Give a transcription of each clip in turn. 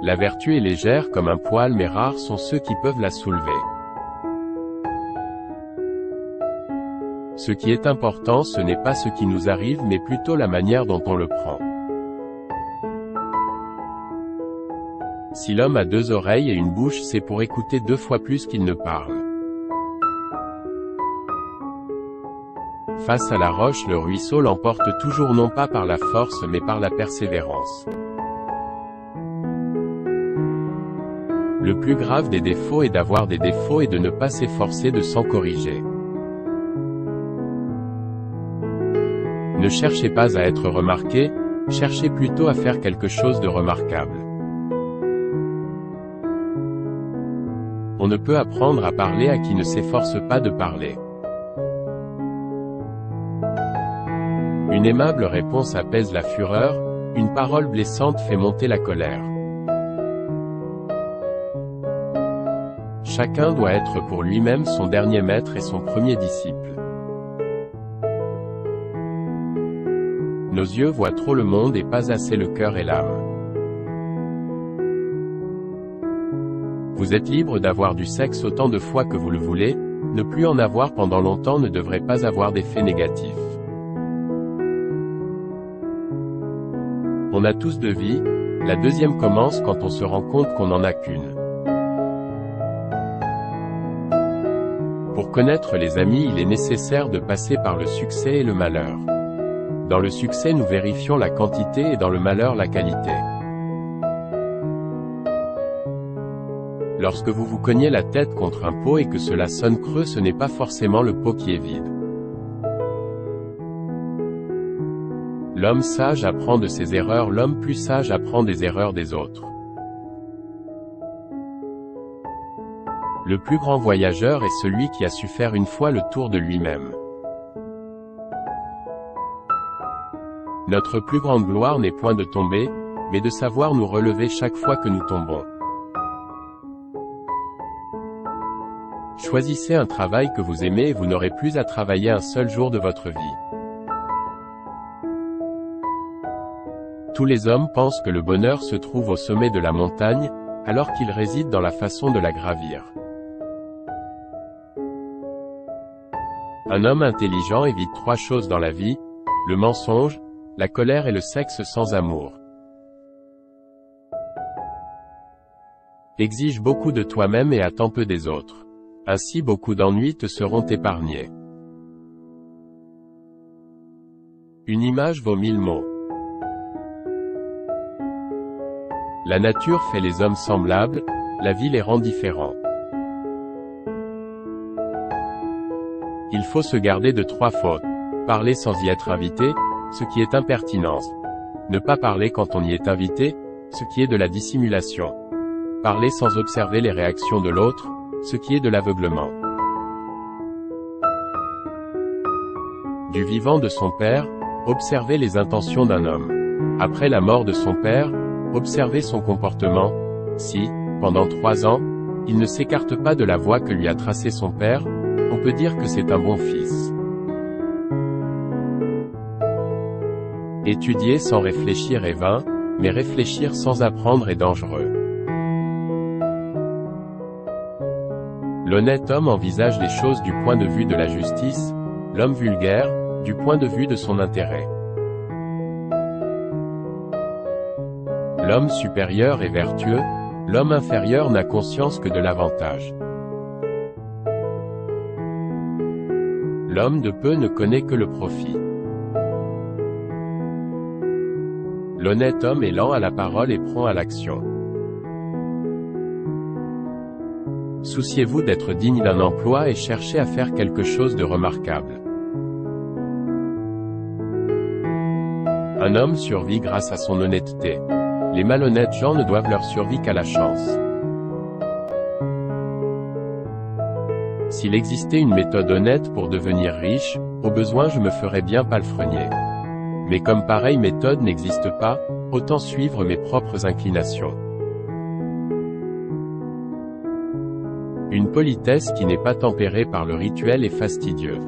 La vertu est légère comme un poil mais rares sont ceux qui peuvent la soulever. Ce qui est important ce n'est pas ce qui nous arrive mais plutôt la manière dont on le prend. Si l'homme a 2 oreilles et une bouche c'est pour écouter 2 fois plus qu'il ne parle. Face à la roche le ruisseau l'emporte toujours non pas par la force mais par la persévérance. Le plus grave des défauts est d'avoir des défauts et de ne pas s'efforcer de s'en corriger. Ne cherchez pas à être remarqué, cherchez plutôt à faire quelque chose de remarquable. On ne peut apprendre à parler à qui ne s'efforce pas de parler. Une aimable réponse apaise la fureur, une parole blessante fait monter la colère. Chacun doit être pour lui-même son dernier maître et son premier disciple. Nos yeux voient trop le monde et pas assez le cœur et l'âme. Vous êtes libre d'avoir du sexe autant de fois que vous le voulez, ne plus en avoir pendant longtemps ne devrait pas avoir d'effet négatif. On a tous 2 vies, la deuxième commence quand on se rend compte qu'on n'en a qu'une. Pour connaître les amis il est nécessaire de passer par le succès et le malheur. Dans le succès nous vérifions la quantité et dans le malheur la qualité. Lorsque vous vous cognez la tête contre un pot et que cela sonne creux ce n'est pas forcément le pot qui est vide. L'homme sage apprend de ses erreurs, l'homme plus sage apprend des erreurs des autres. Le plus grand voyageur est celui qui a su faire une fois le tour de lui-même. Notre plus grande gloire n'est point de tomber, mais de savoir nous relever chaque fois que nous tombons. Choisissez un travail que vous aimez et vous n'aurez plus à travailler un seul jour de votre vie. Tous les hommes pensent que le bonheur se trouve au sommet de la montagne, alors qu'il réside dans la façon de la gravir. Un homme intelligent évite 3 choses dans la vie, le mensonge, la colère et le sexe sans amour. Exige beaucoup de toi-même et attends peu des autres. Ainsi beaucoup d'ennuis te seront épargnés. Une image vaut 1000 mots. La nature fait les hommes semblables, la vie les rend différents. Il faut se garder de 3 fautes. Parler sans y être invité, ce qui est impertinence. Ne pas parler quand on y est invité, ce qui est de la dissimulation. Parler sans observer les réactions de l'autre, ce qui est de l'aveuglement. Du vivant de son père, observer les intentions d'un homme. Après la mort de son père, observer son comportement. Si, pendant 3 ans, il ne s'écarte pas de la voie que lui a tracée son père, on peut dire que c'est un bon fils. Étudier sans réfléchir est vain, mais réfléchir sans apprendre est dangereux. L'honnête homme envisage les choses du point de vue de la justice, l'homme vulgaire, du point de vue de son intérêt. L'homme supérieur est vertueux, l'homme inférieur n'a conscience que de l'avantage. L'homme de peu ne connaît que le profit. L'honnête homme est lent à la parole et prompt à l'action. Souciez-vous d'être digne d'un emploi et cherchez à faire quelque chose de remarquable. Un homme survit grâce à son honnêteté. Les malhonnêtes gens ne doivent leur survie qu'à la chance. S'il existait une méthode honnête pour devenir riche, au besoin je me ferais bien palefrenier. Mais comme pareille méthode n'existe pas, autant suivre mes propres inclinations. Une politesse qui n'est pas tempérée par le rituel est fastidieuse.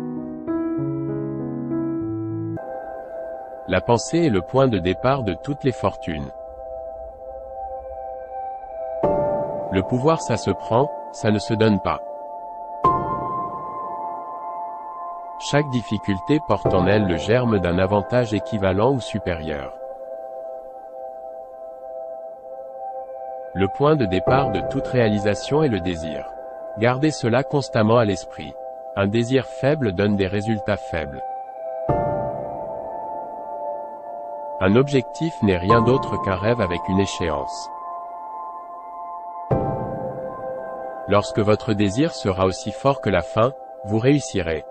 La pensée est le point de départ de toutes les fortunes. Le pouvoir ça se prend, ça ne se donne pas. Chaque difficulté porte en elle le germe d'un avantage équivalent ou supérieur. Le point de départ de toute réalisation est le désir. Gardez cela constamment à l'esprit. Un désir faible donne des résultats faibles. Un objectif n'est rien d'autre qu'un rêve avec une échéance. Lorsque votre désir sera aussi fort que la fin, vous réussirez.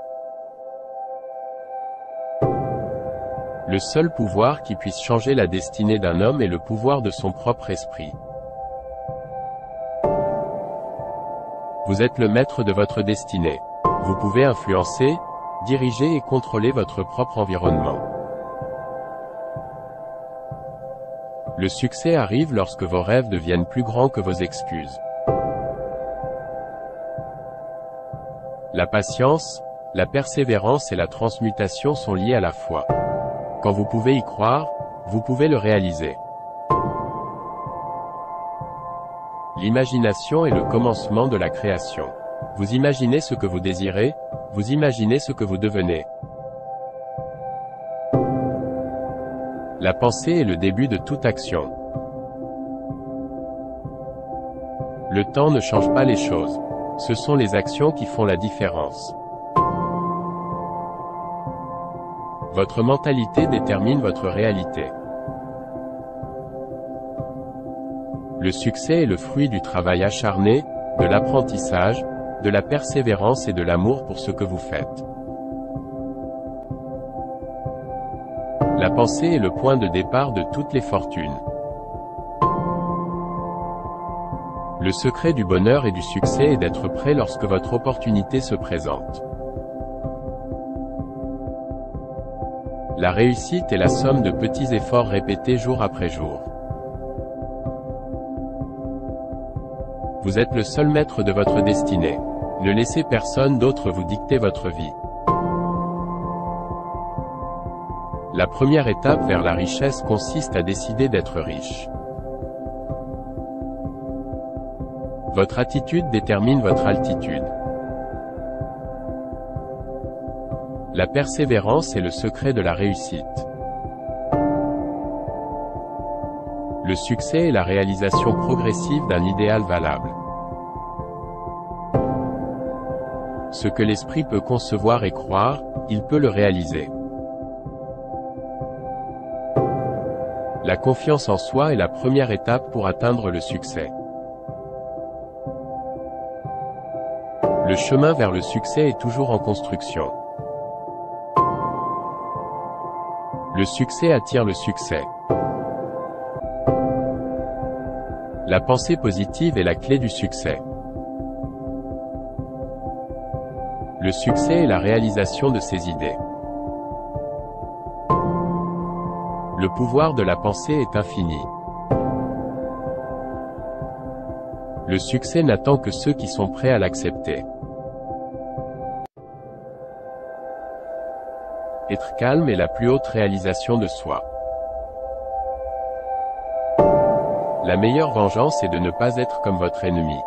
Le seul pouvoir qui puisse changer la destinée d'un homme est le pouvoir de son propre esprit. Vous êtes le maître de votre destinée. Vous pouvez influencer, diriger et contrôler votre propre environnement. Le succès arrive lorsque vos rêves deviennent plus grands que vos excuses. La patience, la persévérance et la transmutation sont liées à la foi. Quand vous pouvez y croire, vous pouvez le réaliser. L'imagination est le commencement de la création. Vous imaginez ce que vous désirez, vous imaginez ce que vous devenez. La pensée est le début de toute action. Le temps ne change pas les choses. Ce sont les actions qui font la différence. Votre mentalité détermine votre réalité. Le succès est le fruit du travail acharné, de l'apprentissage, de la persévérance et de l'amour pour ce que vous faites. La pensée est le point de départ de toutes les fortunes. Le secret du bonheur et du succès est d'être prêt lorsque votre opportunité se présente. La réussite est la somme de petits efforts répétés jour après jour. Vous êtes le seul maître de votre destinée. Ne laissez personne d'autre vous dicter votre vie. La première étape vers la richesse consiste à décider d'être riche. Votre attitude détermine votre altitude. La persévérance est le secret de la réussite. Le succès est la réalisation progressive d'un idéal valable. Ce que l'esprit peut concevoir et croire, il peut le réaliser. La confiance en soi est la première étape pour atteindre le succès. Le chemin vers le succès est toujours en construction. Le succès attire le succès. La pensée positive est la clé du succès. Le succès est la réalisation de ses idées. Le pouvoir de la pensée est infini. Le succès n'attend que ceux qui sont prêts à l'accepter. Être calme est la plus haute réalisation de soi. La meilleure vengeance est de ne pas être comme votre ennemi.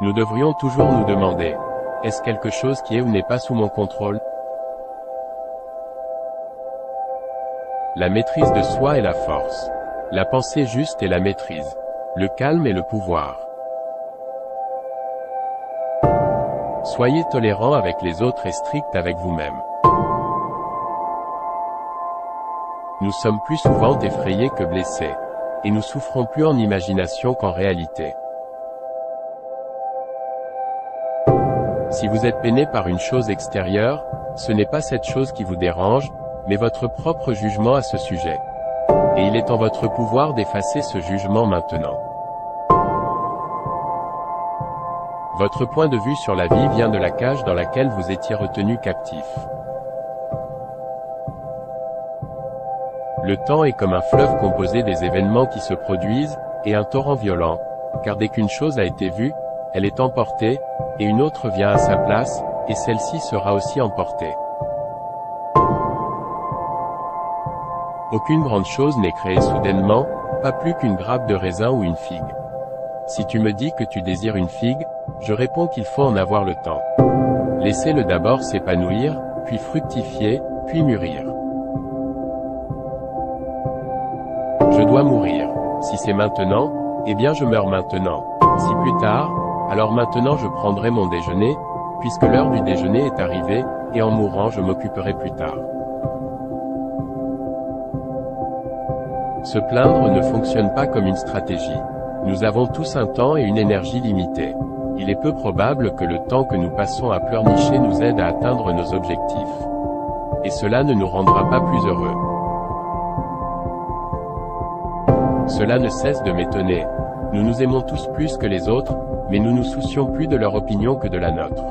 Nous devrions toujours nous demander, est-ce quelque chose qui est ou n'est pas sous mon contrôle? La maîtrise de soi est la force. La pensée juste est la maîtrise. Le calme est le pouvoir. Soyez tolérant avec les autres et strict avec vous-même. Nous sommes plus souvent effrayés que blessés. Et nous souffrons plus en imagination qu'en réalité. Si vous êtes peiné par une chose extérieure, ce n'est pas cette chose qui vous dérange, mais votre propre jugement à ce sujet. Et il est en votre pouvoir d'effacer ce jugement maintenant. Votre point de vue sur la vie vient de la cage dans laquelle vous étiez retenu captif. Le temps est comme un fleuve composé des événements qui se produisent, et un torrent violent, car dès qu'une chose a été vue, elle est emportée, et une autre vient à sa place, et celle-ci sera aussi emportée. Aucune grande chose n'est créée soudainement, pas plus qu'une grappe de raisin ou une figue. Si tu me dis que tu désires une figue, je réponds qu'il faut en avoir le temps. Laissez-le d'abord s'épanouir, puis fructifier, puis mûrir. Je dois mourir. Si c'est maintenant, eh bien je meurs maintenant. Si plus tard, alors maintenant je prendrai mon déjeuner, puisque l'heure du déjeuner est arrivée, et en mourant je m'occuperai plus tard. Se plaindre ne fonctionne pas comme une stratégie. Nous avons tous un temps et une énergie limitée. Il est peu probable que le temps que nous passons à pleurnicher nous aide à atteindre nos objectifs. Et cela ne nous rendra pas plus heureux. Cela ne cesse de m'étonner. Nous nous aimons tous plus que les autres, mais nous nous soucions plus de leur opinion que de la nôtre.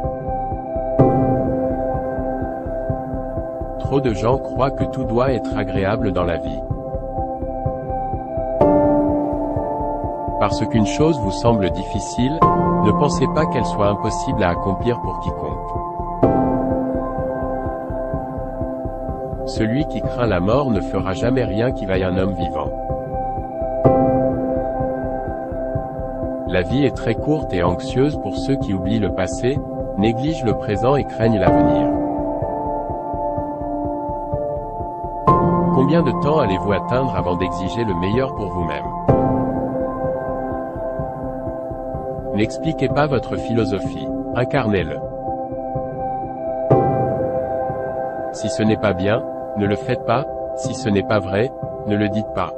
Trop de gens croient que tout doit être agréable dans la vie. Parce qu'une chose vous semble difficile, ne pensez pas qu'elle soit impossible à accomplir pour quiconque. Celui qui craint la mort ne fera jamais rien qui vaille un homme vivant. La vie est très courte et anxieuse pour ceux qui oublient le passé, négligent le présent et craignent l'avenir. Combien de temps allez-vous atteindre avant d'exiger le meilleur pour vous-même? N'expliquez pas votre philosophie, incarnez-le. Si ce n'est pas bien, ne le faites pas, si ce n'est pas vrai, ne le dites pas.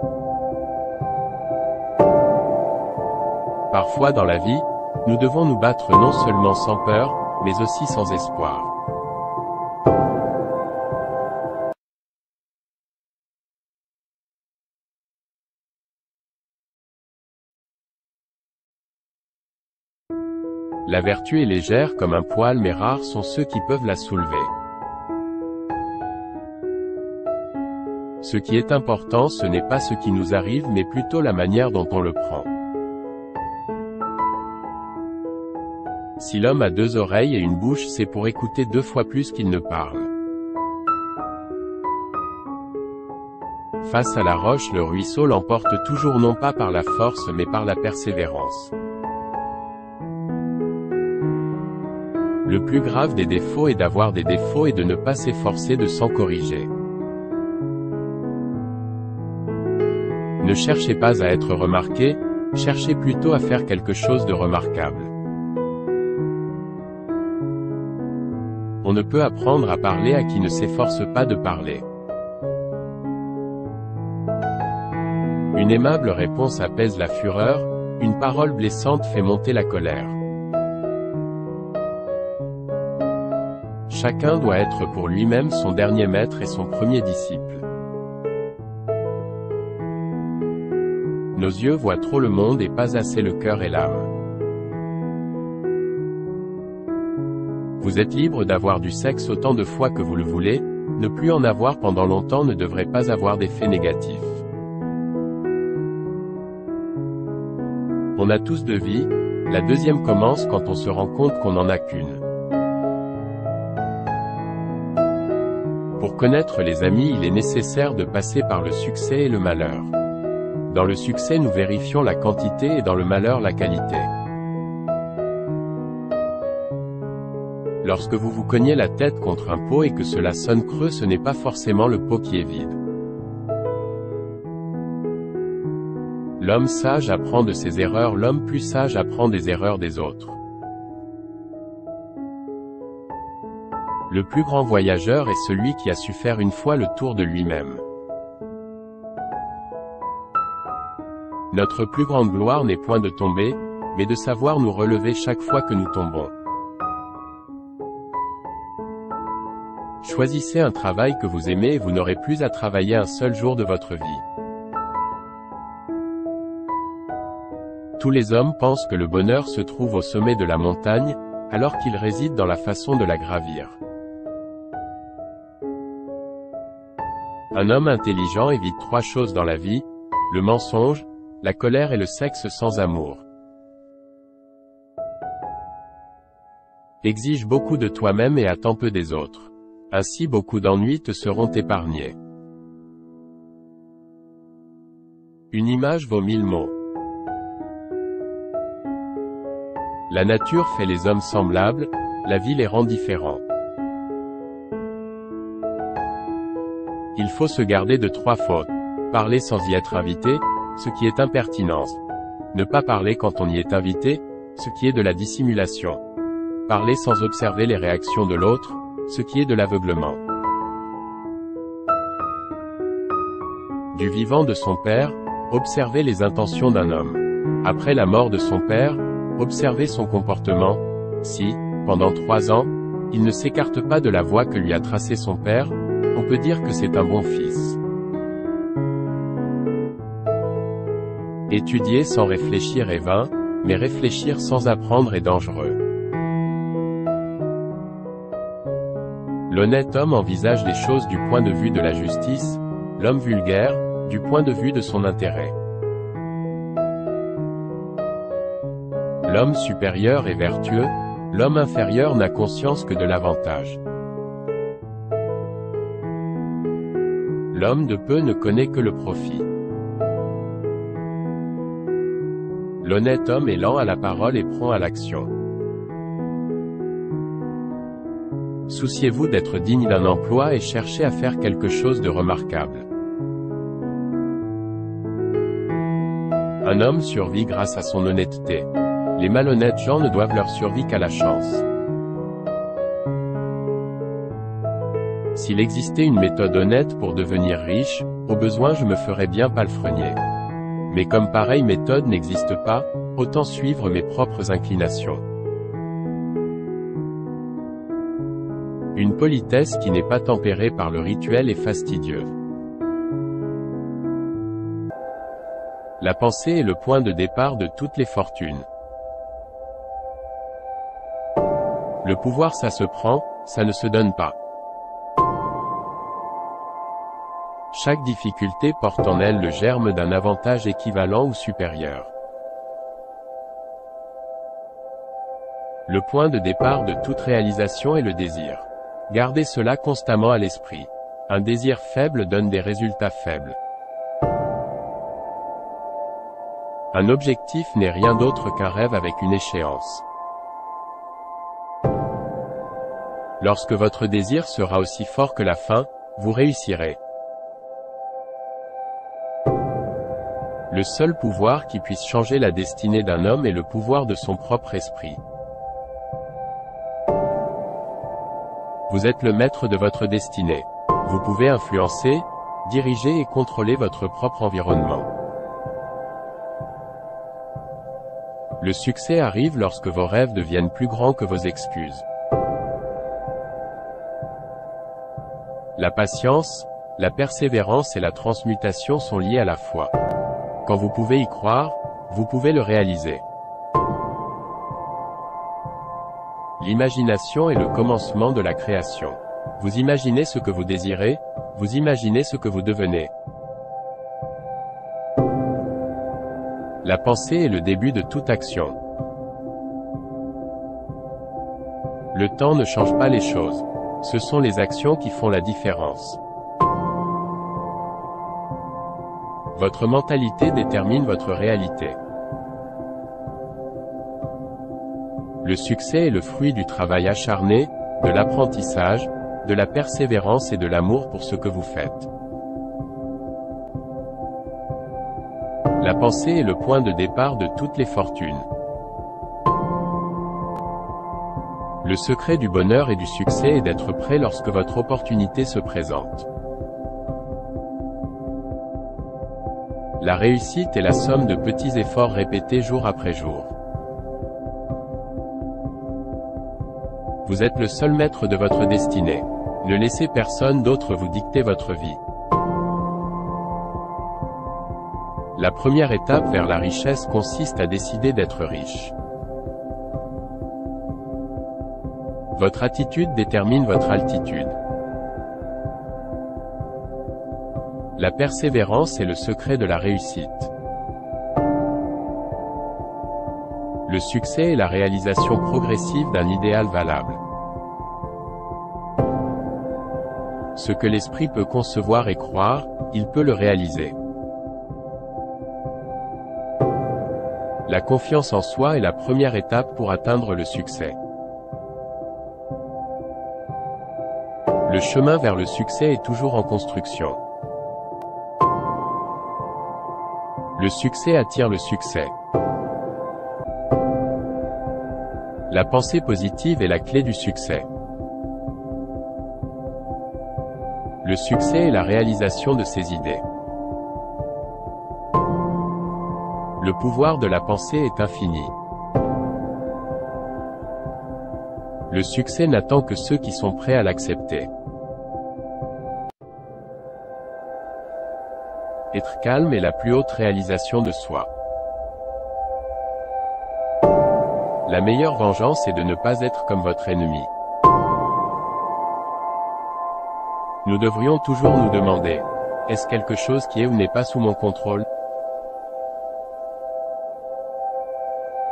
Parfois dans la vie, nous devons nous battre non seulement sans peur, mais aussi sans espoir. La vertu est légère comme un poil mais rares sont ceux qui peuvent la soulever. Ce qui est important ce n'est pas ce qui nous arrive mais plutôt la manière dont on le prend. Si l'homme a 2 oreilles et une bouche c'est pour écouter 2 fois plus qu'il ne parle. Face à la roche le ruisseau l'emporte toujours non pas par la force mais par la persévérance. Le plus grave des défauts est d'avoir des défauts et de ne pas s'efforcer de s'en corriger. Ne cherchez pas à être remarqué, cherchez plutôt à faire quelque chose de remarquable. On ne peut apprendre à parler à qui ne s'efforce pas de parler. Une aimable réponse apaise la fureur, une parole blessante fait monter la colère. Chacun doit être pour lui-même son dernier maître et son premier disciple. Nos yeux voient trop le monde et pas assez le cœur et l'âme. Vous êtes libre d'avoir du sexe autant de fois que vous le voulez, ne plus en avoir pendant longtemps ne devrait pas avoir d'effet négatif. On a tous 2 vies, la deuxième commence quand on se rend compte qu'on n'en a qu'une. Pour connaître les amis, il est nécessaire de passer par le succès et le malheur. Dans le succès, nous vérifions la quantité et dans le malheur, la qualité. Lorsque vous vous cognez la tête contre un pot et que cela sonne creux, ce n'est pas forcément le pot qui est vide. L'homme sage apprend de ses erreurs, l'homme plus sage apprend des erreurs des autres. Le plus grand voyageur est celui qui a su faire une fois le tour de lui-même. Notre plus grande gloire n'est point de tomber, mais de savoir nous relever chaque fois que nous tombons. Choisissez un travail que vous aimez et vous n'aurez plus à travailler un seul jour de votre vie. Tous les hommes pensent que le bonheur se trouve au sommet de la montagne, alors qu'il réside dans la façon de la gravir. Un homme intelligent évite 3 choses dans la vie, le mensonge, la colère et le sexe sans amour. Exige beaucoup de toi-même et attends peu des autres. Ainsi beaucoup d'ennuis te seront épargnés. Une image vaut 1000 mots. La nature fait les hommes semblables, la vie les rend différents. Il faut se garder de 3 fautes. Parler sans y être invité, ce qui est impertinence. Ne pas parler quand on y est invité, ce qui est de la dissimulation. Parler sans observer les réactions de l'autre, ce qui est de l'aveuglement. Du vivant de son père, observez les intentions d'un homme. Après la mort de son père, observez son comportement. Si, pendant 3 ans, il ne s'écarte pas de la voie que lui a tracée son père, on peut dire que c'est un bon fils. Étudier sans réfléchir est vain, mais réfléchir sans apprendre est dangereux. L'honnête homme envisage les choses du point de vue de la justice, l'homme vulgaire, du point de vue de son intérêt. L'homme supérieur est vertueux, l'homme inférieur n'a conscience que de l'avantage. L'homme de peu ne connaît que le profit. L'honnête homme est lent à la parole et prompt à l'action. Souciez-vous d'être digne d'un emploi et cherchez à faire quelque chose de remarquable. Un homme survit grâce à son honnêteté. Les malhonnêtes gens ne doivent leur survie qu'à la chance. S'il existait une méthode honnête pour devenir riche, au besoin je me ferais bien palefrenier. Mais comme pareille méthode n'existe pas, autant suivre mes propres inclinations. Une politesse qui n'est pas tempérée par le rituel est fastidieuse. La pensée est le point de départ de toutes les fortunes. Le pouvoir ça se prend, ça ne se donne pas. Chaque difficulté porte en elle le germe d'un avantage équivalent ou supérieur. Le point de départ de toute réalisation est le désir. Gardez cela constamment à l'esprit. Un désir faible donne des résultats faibles. Un objectif n'est rien d'autre qu'un rêve avec une échéance. Lorsque votre désir sera aussi fort que la fin, vous réussirez. Le seul pouvoir qui puisse changer la destinée d'un homme est le pouvoir de son propre esprit. Vous êtes le maître de votre destinée. Vous pouvez influencer, diriger et contrôler votre propre environnement. Le succès arrive lorsque vos rêves deviennent plus grands que vos excuses. La patience, la persévérance et la transmutation sont liées à la foi. Quand vous pouvez y croire, vous pouvez le réaliser. L'imagination est le commencement de la création. Vous imaginez ce que vous désirez, vous imaginez ce que vous devenez. La pensée est le début de toute action. Le temps ne change pas les choses. Ce sont les actions qui font la différence. Votre mentalité détermine votre réalité. Le succès est le fruit du travail acharné, de l'apprentissage, de la persévérance et de l'amour pour ce que vous faites. La pensée est le point de départ de toutes les fortunes. Le secret du bonheur et du succès est d'être prêt lorsque votre opportunité se présente. La réussite est la somme de petits efforts répétés jour après jour. Vous êtes le seul maître de votre destinée. Ne laissez personne d'autre vous dicter votre vie. La première étape vers la richesse consiste à décider d'être riche. Votre attitude détermine votre altitude. La persévérance est le secret de la réussite. Le succès est la réalisation progressive d'un idéal valable. Ce que l'esprit peut concevoir et croire, il peut le réaliser. La confiance en soi est la première étape pour atteindre le succès. Le chemin vers le succès est toujours en construction. Le succès attire le succès. La pensée positive est la clé du succès. Le succès est la réalisation de ses idées. Le pouvoir de la pensée est infini. Le succès n'attend que ceux qui sont prêts à l'accepter. Être calme est la plus haute réalisation de soi. La meilleure vengeance est de ne pas être comme votre ennemi. Nous devrions toujours nous demander, est-ce quelque chose qui est ou n'est pas sous mon contrôle?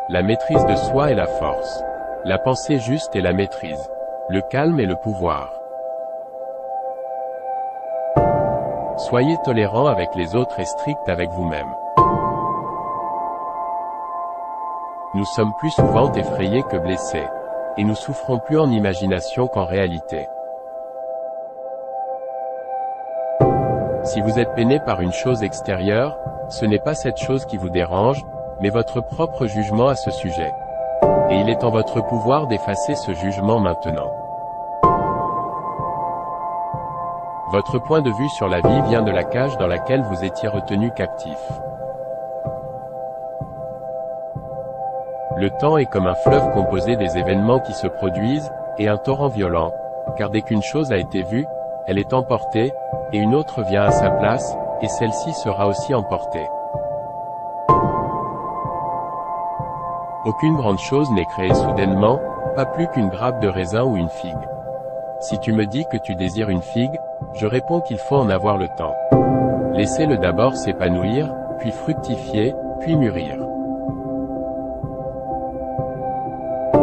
La maîtrise de soi est la force. La pensée juste est la maîtrise. Le calme est le pouvoir. Soyez tolérant avec les autres et strict avec vous-même. Nous sommes plus souvent effrayés que blessés. Et nous souffrons plus en imagination qu'en réalité. Si vous êtes peiné par une chose extérieure, ce n'est pas cette chose qui vous dérange, mais votre propre jugement à ce sujet. Et il est en votre pouvoir d'effacer ce jugement maintenant. Votre point de vue sur la vie vient de la cage dans laquelle vous étiez retenu captif. Le temps est comme un fleuve composé des événements qui se produisent, et un torrent violent, car dès qu'une chose a été vue, elle est emportée, et une autre vient à sa place, et celle-ci sera aussi emportée. Aucune grande chose n'est créée soudainement, pas plus qu'une grappe de raisin ou une figue. Si tu me dis que tu désires une figue, je réponds qu'il faut en avoir le temps. Laissez-le d'abord s'épanouir, puis fructifier, puis mûrir.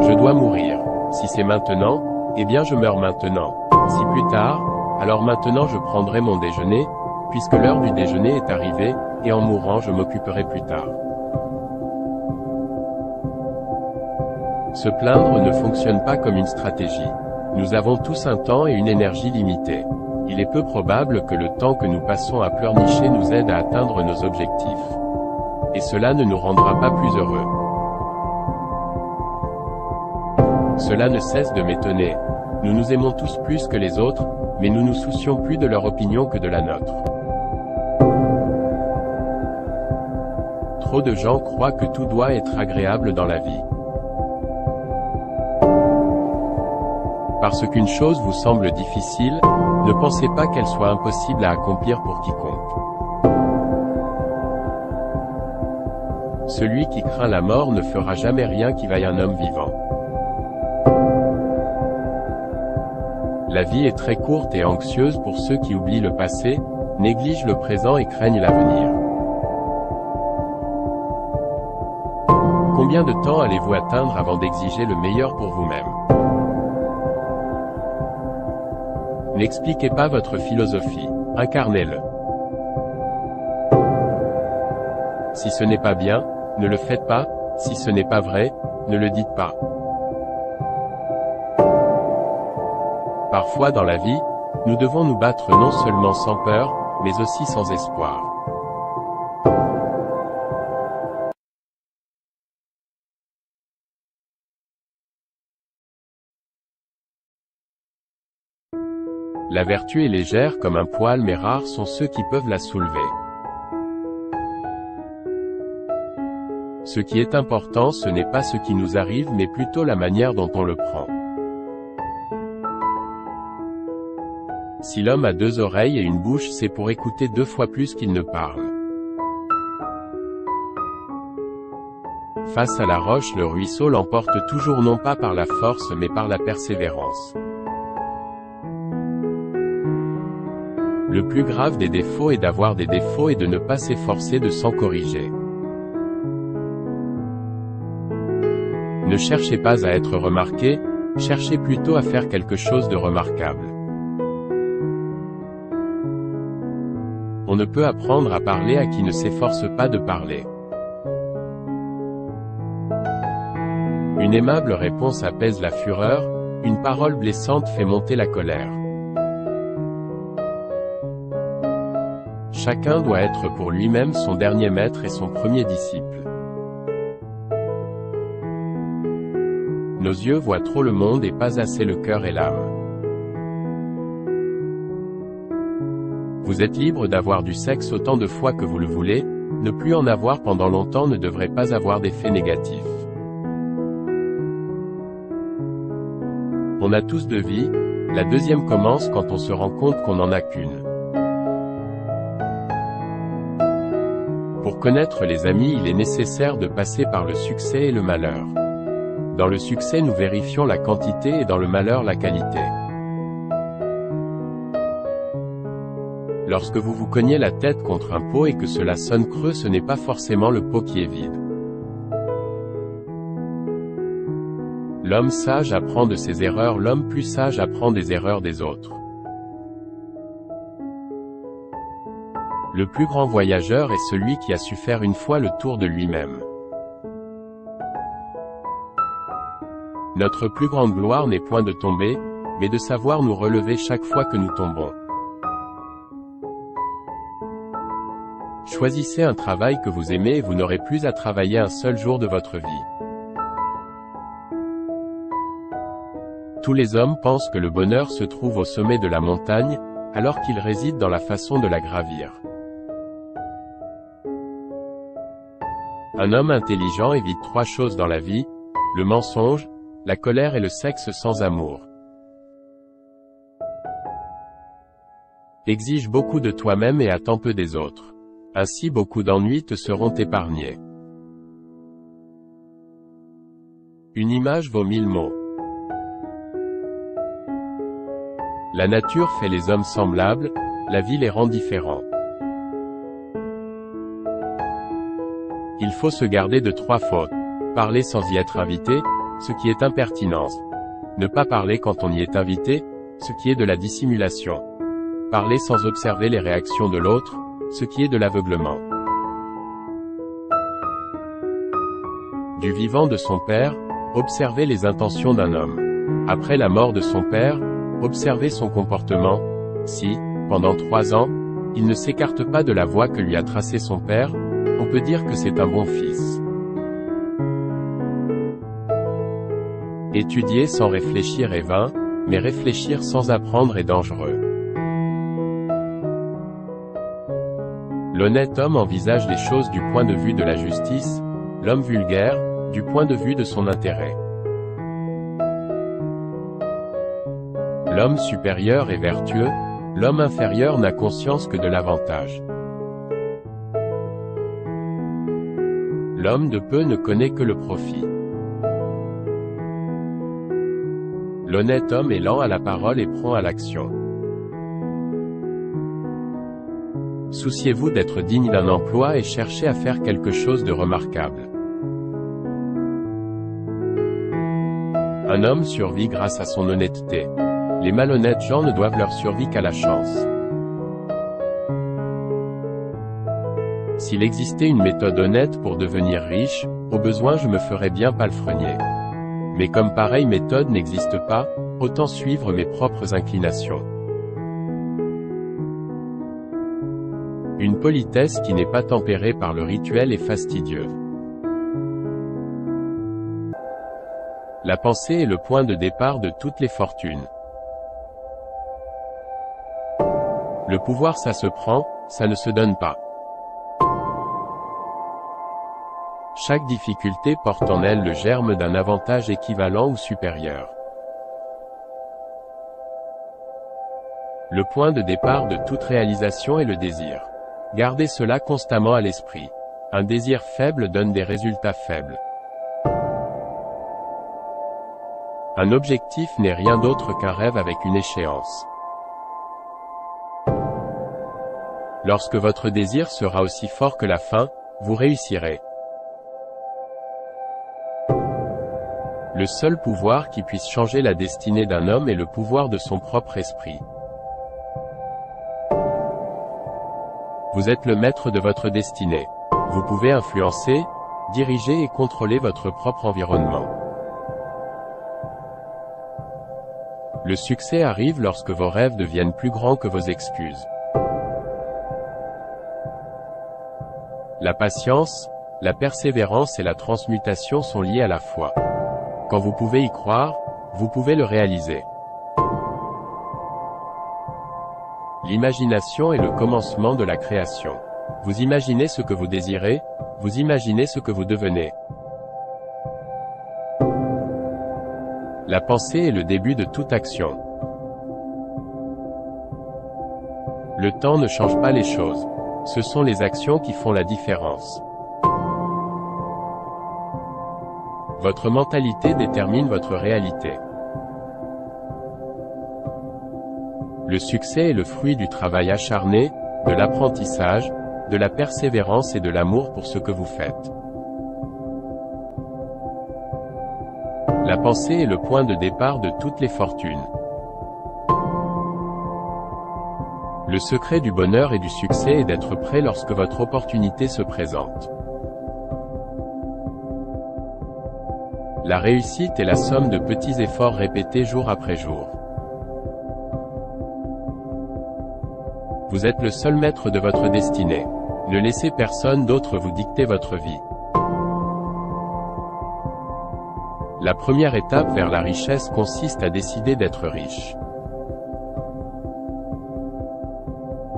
Je dois mourir. Si c'est maintenant, eh bien je meurs maintenant. Si plus tard, alors maintenant je prendrai mon déjeuner, puisque l'heure du déjeuner est arrivée, et en mourant je m'occuperai plus tard. Se plaindre ne fonctionne pas comme une stratégie. Nous avons tous un temps et une énergie limitée. Il est peu probable que le temps que nous passons à pleurnicher nous aide à atteindre nos objectifs. Et cela ne nous rendra pas plus heureux. Cela ne cesse de m'étonner. Nous nous aimons tous plus que les autres, mais nous nous soucions plus de leur opinion que de la nôtre. Trop de gens croient que tout doit être agréable dans la vie. Parce qu'une chose vous semble difficile, ne pensez pas qu'elle soit impossible à accomplir pour quiconque. Celui qui craint la mort ne fera jamais rien qui vaille un homme vivant. La vie est très courte et anxieuse pour ceux qui oublient le passé, négligent le présent et craignent l'avenir. Combien de temps allez-vous atteindre avant d'exiger le meilleur pour vous-même? N'expliquez pas votre philosophie, incarnez-le. Si ce n'est pas bien, ne le faites pas, si ce n'est pas vrai, ne le dites pas. Parfois dans la vie, nous devons nous battre non seulement sans peur, mais aussi sans espoir. La vertu est légère comme un poil mais rares sont ceux qui peuvent la soulever. Ce qui est important ce n'est pas ce qui nous arrive mais plutôt la manière dont on le prend. Si l'homme a deux oreilles et une bouche c'est pour écouter 2 fois plus qu'il ne parle. Face à la roche le ruisseau l'emporte toujours non pas par la force mais par la persévérance. Le plus grave des défauts est d'avoir des défauts et de ne pas s'efforcer de s'en corriger. Ne cherchez pas à être remarqué, cherchez plutôt à faire quelque chose de remarquable. On ne peut apprendre à parler à qui ne s'efforce pas de parler. Une aimable réponse apaise la fureur, une parole blessante fait monter la colère. Chacun doit être pour lui-même son dernier maître et son premier disciple. Nos yeux voient trop le monde et pas assez le cœur et l'âme. Vous êtes libre d'avoir du sexe autant de fois que vous le voulez, ne plus en avoir pendant longtemps ne devrait pas avoir d'effet négatif. On a tous deux vies, la deuxième commence quand on se rend compte qu'on n'en a qu'une. Pour connaître les amis, il est nécessaire de passer par le succès et le malheur. Dans le succès, nous vérifions la quantité et dans le malheur, la qualité. Lorsque vous vous cognez la tête contre un pot et que cela sonne creux, ce n'est pas forcément le pot qui est vide. L'homme sage apprend de ses erreurs, l'homme plus sage apprend des erreurs des autres. Le plus grand voyageur est celui qui a su faire une fois le tour de lui-même. Notre plus grande gloire n'est point de tomber, mais de savoir nous relever chaque fois que nous tombons. Choisissez un travail que vous aimez et vous n'aurez plus à travailler un seul jour de votre vie. Tous les hommes pensent que le bonheur se trouve au sommet de la montagne, alors qu'il réside dans la façon de la gravir. Un homme intelligent évite 3 choses dans la vie, le mensonge, la colère et le sexe sans amour. Exige beaucoup de toi-même et attends peu des autres. Ainsi beaucoup d'ennuis te seront épargnés. Une image vaut 1000 mots. La nature fait les hommes semblables, la vie les rend différents. Il faut se garder de 3 fautes. Parler sans y être invité, ce qui est impertinence. Ne pas parler quand on y est invité, ce qui est de la dissimulation. Parler sans observer les réactions de l'autre, ce qui est de l'aveuglement. Du vivant de son père, observez les intentions d'un homme. Après la mort de son père, observez son comportement. Si, pendant 3 ans, il ne s'écarte pas de la voie que lui a tracée son père, on peut dire que c'est un bon fils. Étudier sans réfléchir est vain, mais réfléchir sans apprendre est dangereux. L'honnête homme envisage les choses du point de vue de la justice, l'homme vulgaire, du point de vue de son intérêt. L'homme supérieur est vertueux, l'homme inférieur n'a conscience que de l'avantage. L'homme de peu ne connaît que le profit. L'honnête homme est lent à la parole et prompt à l'action. Souciez-vous d'être digne d'un emploi et cherchez à faire quelque chose de remarquable. Un homme survit grâce à son honnêteté. Les malhonnêtes gens ne doivent leur survie qu'à la chance. S'il existait une méthode honnête pour devenir riche, au besoin je me ferais bien palefrenier. Mais comme pareille méthode n'existe pas, autant suivre mes propres inclinations. Une politesse qui n'est pas tempérée par le rituel est fastidieuse. La pensée est le point de départ de toutes les fortunes. Le pouvoir ça se prend, ça ne se donne pas. Chaque difficulté porte en elle le germe d'un avantage équivalent ou supérieur. Le point de départ de toute réalisation est le désir. Gardez cela constamment à l'esprit. Un désir faible donne des résultats faibles. Un objectif n'est rien d'autre qu'un rêve avec une échéance. Lorsque votre désir sera aussi fort que la fin, vous réussirez. Le seul pouvoir qui puisse changer la destinée d'un homme est le pouvoir de son propre esprit. Vous êtes le maître de votre destinée. Vous pouvez influencer, diriger et contrôler votre propre environnement. Le succès arrive lorsque vos rêves deviennent plus grands que vos excuses. La patience, la persévérance et la transmutation sont liées à la foi. Quand vous pouvez y croire, vous pouvez le réaliser. L'imagination est le commencement de la création. Vous imaginez ce que vous désirez, vous imaginez ce que vous devenez. La pensée est le début de toute action. Le temps ne change pas les choses. Ce sont les actions qui font la différence. Votre mentalité détermine votre réalité. Le succès est le fruit du travail acharné, de l'apprentissage, de la persévérance et de l'amour pour ce que vous faites. La pensée est le point de départ de toutes les fortunes. Le secret du bonheur et du succès est d'être prêt lorsque votre opportunité se présente. La réussite est la somme de petits efforts répétés jour après jour. Vous êtes le seul maître de votre destinée. Ne laissez personne d'autre vous dicter votre vie. La première étape vers la richesse consiste à décider d'être riche.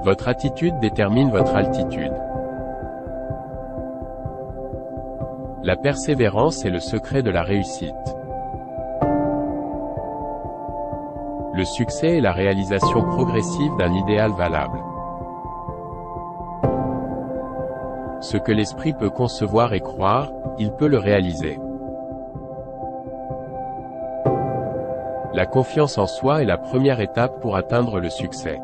Votre attitude détermine votre altitude. La persévérance est le secret de la réussite. Le succès est la réalisation progressive d'un idéal valable. Ce que l'esprit peut concevoir et croire, il peut le réaliser. La confiance en soi est la première étape pour atteindre le succès.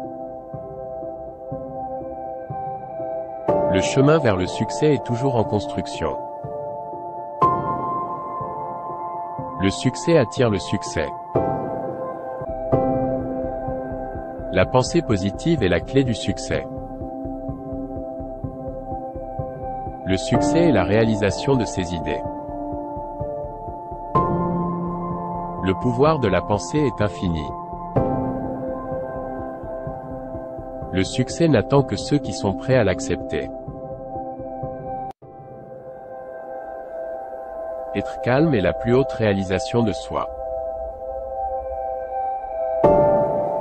Le chemin vers le succès est toujours en construction. Le succès attire le succès. La pensée positive est la clé du succès. Le succès est la réalisation de ses idées. Le pouvoir de la pensée est infini. Le succès n'attend que ceux qui sont prêts à l'accepter. Être calme est la plus haute réalisation de soi.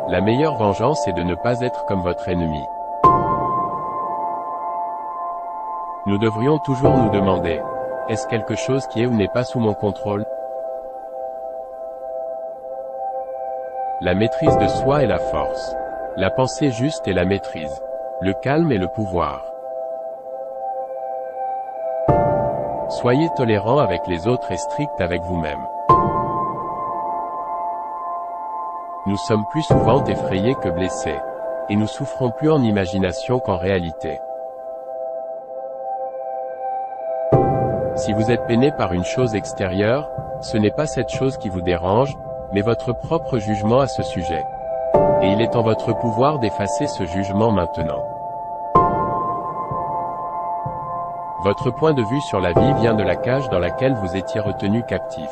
La meilleure vengeance est de ne pas être comme votre ennemi. Nous devrions toujours nous demander, est-ce quelque chose qui est ou n'est pas sous mon contrôle? La maîtrise de soi est la force. La pensée juste est la maîtrise. Le calme est le pouvoir. Soyez tolérant avec les autres et strict avec vous-même. Nous sommes plus souvent effrayés que blessés. Et nous souffrons plus en imagination qu'en réalité. Si vous êtes peiné par une chose extérieure, ce n'est pas cette chose qui vous dérange, mais votre propre jugement à ce sujet. Et il est en votre pouvoir d'effacer ce jugement maintenant. Votre point de vue sur la vie vient de la cage dans laquelle vous étiez retenu captif.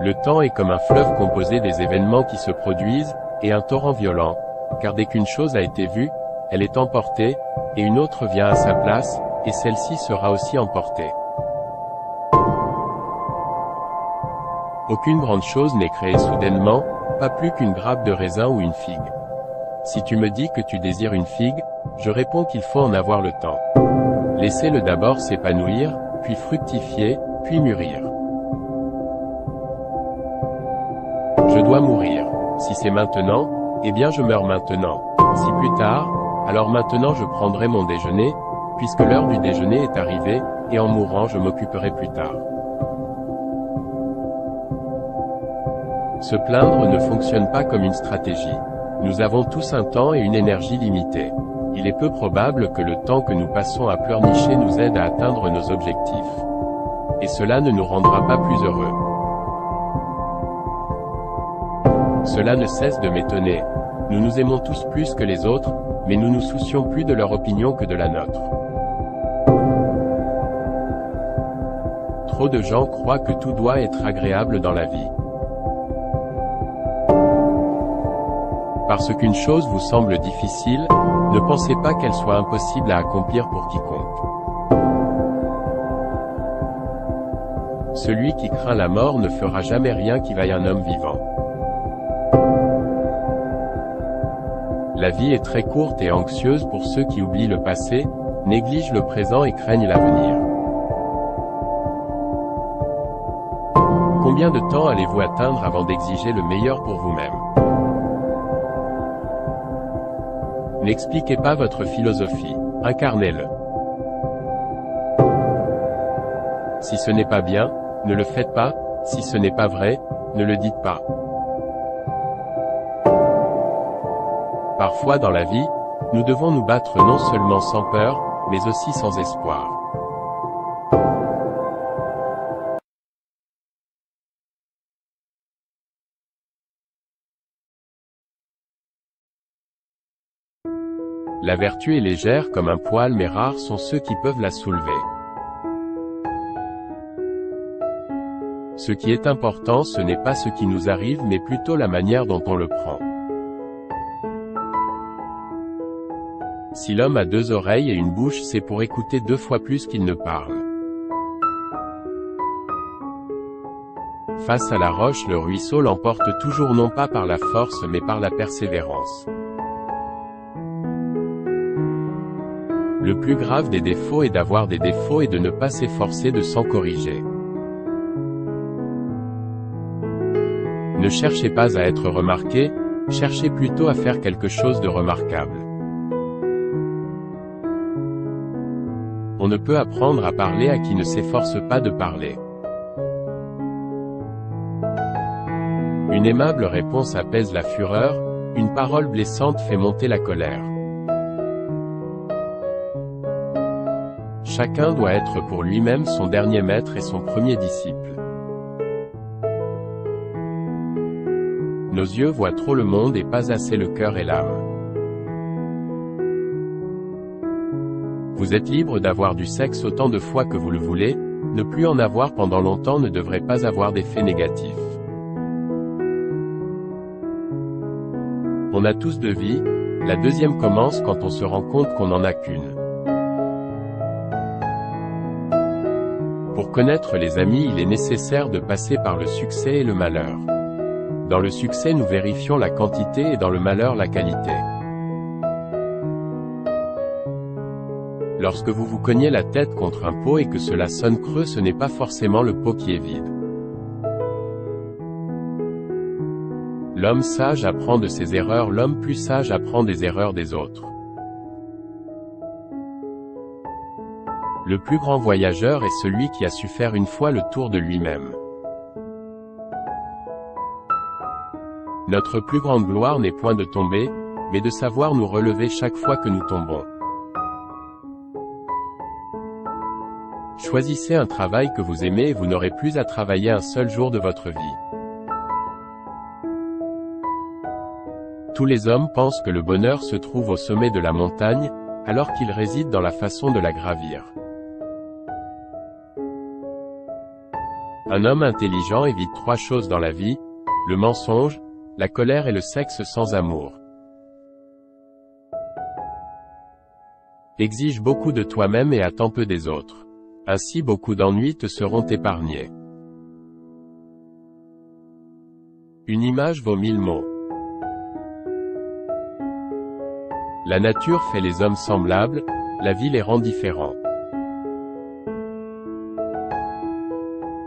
Le temps est comme un fleuve composé des événements qui se produisent, et un torrent violent, car dès qu'une chose a été vue, elle est emportée, et une autre vient à sa place, et celle-ci sera aussi emportée. Aucune grande chose n'est créée soudainement, pas plus qu'une grappe de raisin ou une figue. Si tu me dis que tu désires une figue, je réponds qu'il faut en avoir le temps. Laissez-le d'abord s'épanouir, puis fructifier, puis mûrir. Je dois mourir. Si c'est maintenant, eh bien je meurs maintenant. Si plus tard, alors maintenant je prendrai mon déjeuner, puisque l'heure du déjeuner est arrivée, et en mourant je m'occuperai plus tard. Se plaindre ne fonctionne pas comme une stratégie. Nous avons tous un temps et une énergie limitée. Il est peu probable que le temps que nous passons à pleurnicher nous aide à atteindre nos objectifs. Et cela ne nous rendra pas plus heureux. Cela ne cesse de m'étonner. Nous nous aimons tous plus que les autres, mais nous nous soucions plus de leur opinion que de la nôtre. Trop de gens croient que tout doit être agréable dans la vie. Parce qu'une chose vous semble difficile, ne pensez pas qu'elle soit impossible à accomplir pour quiconque. Celui qui craint la mort ne fera jamais rien qui vaille un homme vivant. La vie est très courte et anxieuse pour ceux qui oublient le passé, négligent le présent et craignent l'avenir. Combien de temps allez-vous atteindre avant d'exiger le meilleur pour vous-même? N'expliquez pas votre philosophie, incarnez-le. Si ce n'est pas bien, ne le faites pas, si ce n'est pas vrai, ne le dites pas. Parfois dans la vie, nous devons nous battre non seulement sans peur, mais aussi sans espoir. La vertu est légère comme un poil mais rares sont ceux qui peuvent la soulever. Ce qui est important ce n'est pas ce qui nous arrive mais plutôt la manière dont on le prend. Si l'homme a 2 oreilles et une bouche c'est pour écouter 2 fois plus qu'il ne parle. Face à la roche le ruisseau l'emporte toujours non pas par la force mais par la persévérance. Le plus grave des défauts est d'avoir des défauts et de ne pas s'efforcer de s'en corriger. Ne cherchez pas à être remarqué, cherchez plutôt à faire quelque chose de remarquable. On ne peut apprendre à parler à qui ne s'efforce pas de parler. Une aimable réponse apaise la fureur, une parole blessante fait monter la colère. Chacun doit être pour lui-même son dernier maître et son premier disciple. Nos yeux voient trop le monde et pas assez le cœur et l'âme. Vous êtes libre d'avoir du sexe autant de fois que vous le voulez, ne plus en avoir pendant longtemps ne devrait pas avoir d'effet négatif. On a tous 2 vies, la deuxième commence quand on se rend compte qu'on n'en a qu'une. Pour connaître les amis, il est nécessaire de passer par le succès et le malheur. Dans le succès nous vérifions la quantité et dans le malheur la qualité. Lorsque vous vous cognez la tête contre un pot et que cela sonne creux, ce n'est pas forcément le pot qui est vide. L'homme sage apprend de ses erreurs, l'homme plus sage apprend des erreurs des autres. Le plus grand voyageur est celui qui a su faire une fois le tour de lui-même. Notre plus grande gloire n'est point de tomber, mais de savoir nous relever chaque fois que nous tombons. Choisissez un travail que vous aimez et vous n'aurez plus à travailler un seul jour de votre vie. Tous les hommes pensent que le bonheur se trouve au sommet de la montagne, alors qu'il réside dans la façon de la gravir. Un homme intelligent évite 3 choses dans la vie, le mensonge, la colère et le sexe sans amour. Exige beaucoup de toi-même et attends peu des autres. Ainsi beaucoup d'ennuis te seront épargnés. Une image vaut 1000 mots. La nature fait les hommes semblables, la vie les rend différents.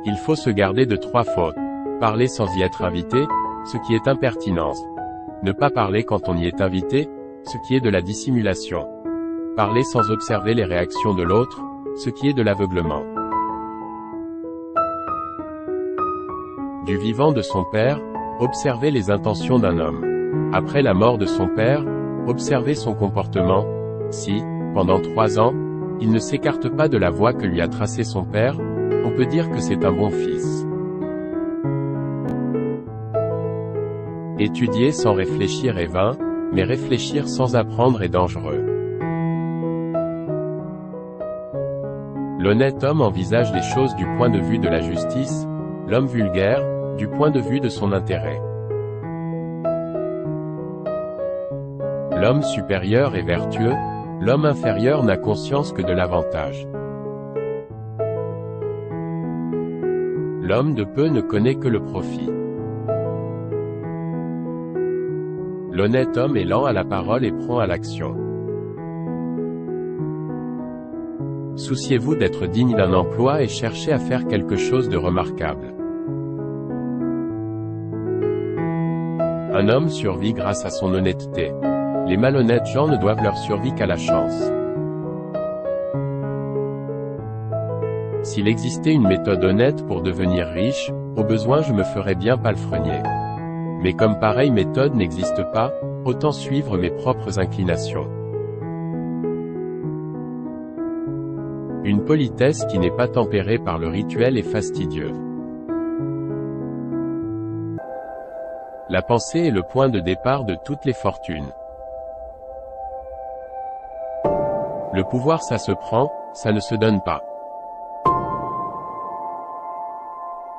Il faut se garder de 3 fautes. Parler sans y être invité, ce qui est impertinence. Ne pas parler quand on y est invité, ce qui est de la dissimulation. Parler sans observer les réactions de l'autre, ce qui est de l'aveuglement. Du vivant de son père, observez les intentions d'un homme. Après la mort de son père, observez son comportement. Si, pendant 3 ans, il ne s'écarte pas de la voie que lui a tracée son père, on peut dire que c'est un bon fils. Étudier sans réfléchir est vain, mais réfléchir sans apprendre est dangereux. L'honnête homme envisage les choses du point de vue de la justice, l'homme vulgaire, du point de vue de son intérêt. L'homme supérieur est vertueux, l'homme inférieur n'a conscience que de l'avantage. L'homme de peu ne connaît que le profit. L'honnête homme est lent à la parole et prompt à l'action. Souciez-vous d'être digne d'un emploi et cherchez à faire quelque chose de remarquable. Un homme survit grâce à son honnêteté. Les malhonnêtes gens ne doivent leur survie qu'à la chance. S'il existait une méthode honnête pour devenir riche, au besoin je me ferais bien palefrenier. Mais comme pareille méthode n'existe pas, autant suivre mes propres inclinations. Une politesse qui n'est pas tempérée par le rituel est fastidieuse. La pensée est le point de départ de toutes les fortunes. Le pouvoir ça se prend, ça ne se donne pas.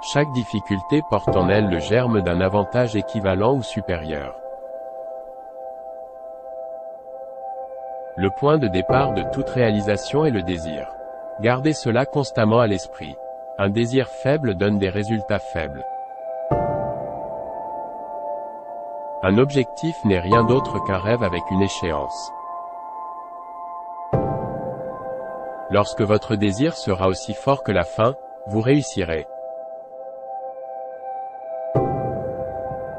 Chaque difficulté porte en elle le germe d'un avantage équivalent ou supérieur. Le point de départ de toute réalisation est le désir. Gardez cela constamment à l'esprit. Un désir faible donne des résultats faibles. Un objectif n'est rien d'autre qu'un rêve avec une échéance. Lorsque votre désir sera aussi fort que la fin, vous réussirez.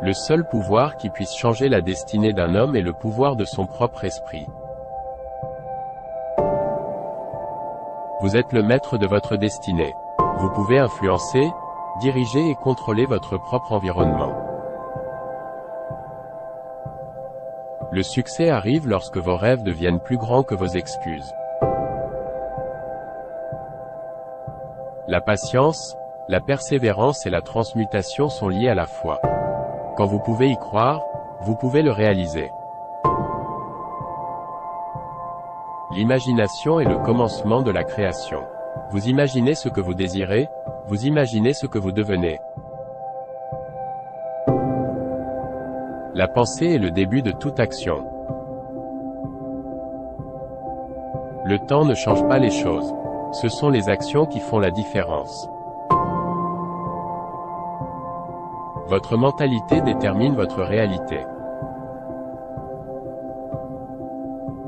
Le seul pouvoir qui puisse changer la destinée d'un homme est le pouvoir de son propre esprit. Vous êtes le maître de votre destinée. Vous pouvez influencer, diriger et contrôler votre propre environnement. Le succès arrive lorsque vos rêves deviennent plus grands que vos excuses. La patience, la persévérance et la transmutation sont liées à la foi. Quand vous pouvez y croire, vous pouvez le réaliser. L'imagination est le commencement de la création. Vous imaginez ce que vous désirez, vous imaginez ce que vous devenez. La pensée est le début de toute action. Le temps ne change pas les choses. Ce sont les actions qui font la différence. Votre mentalité détermine votre réalité.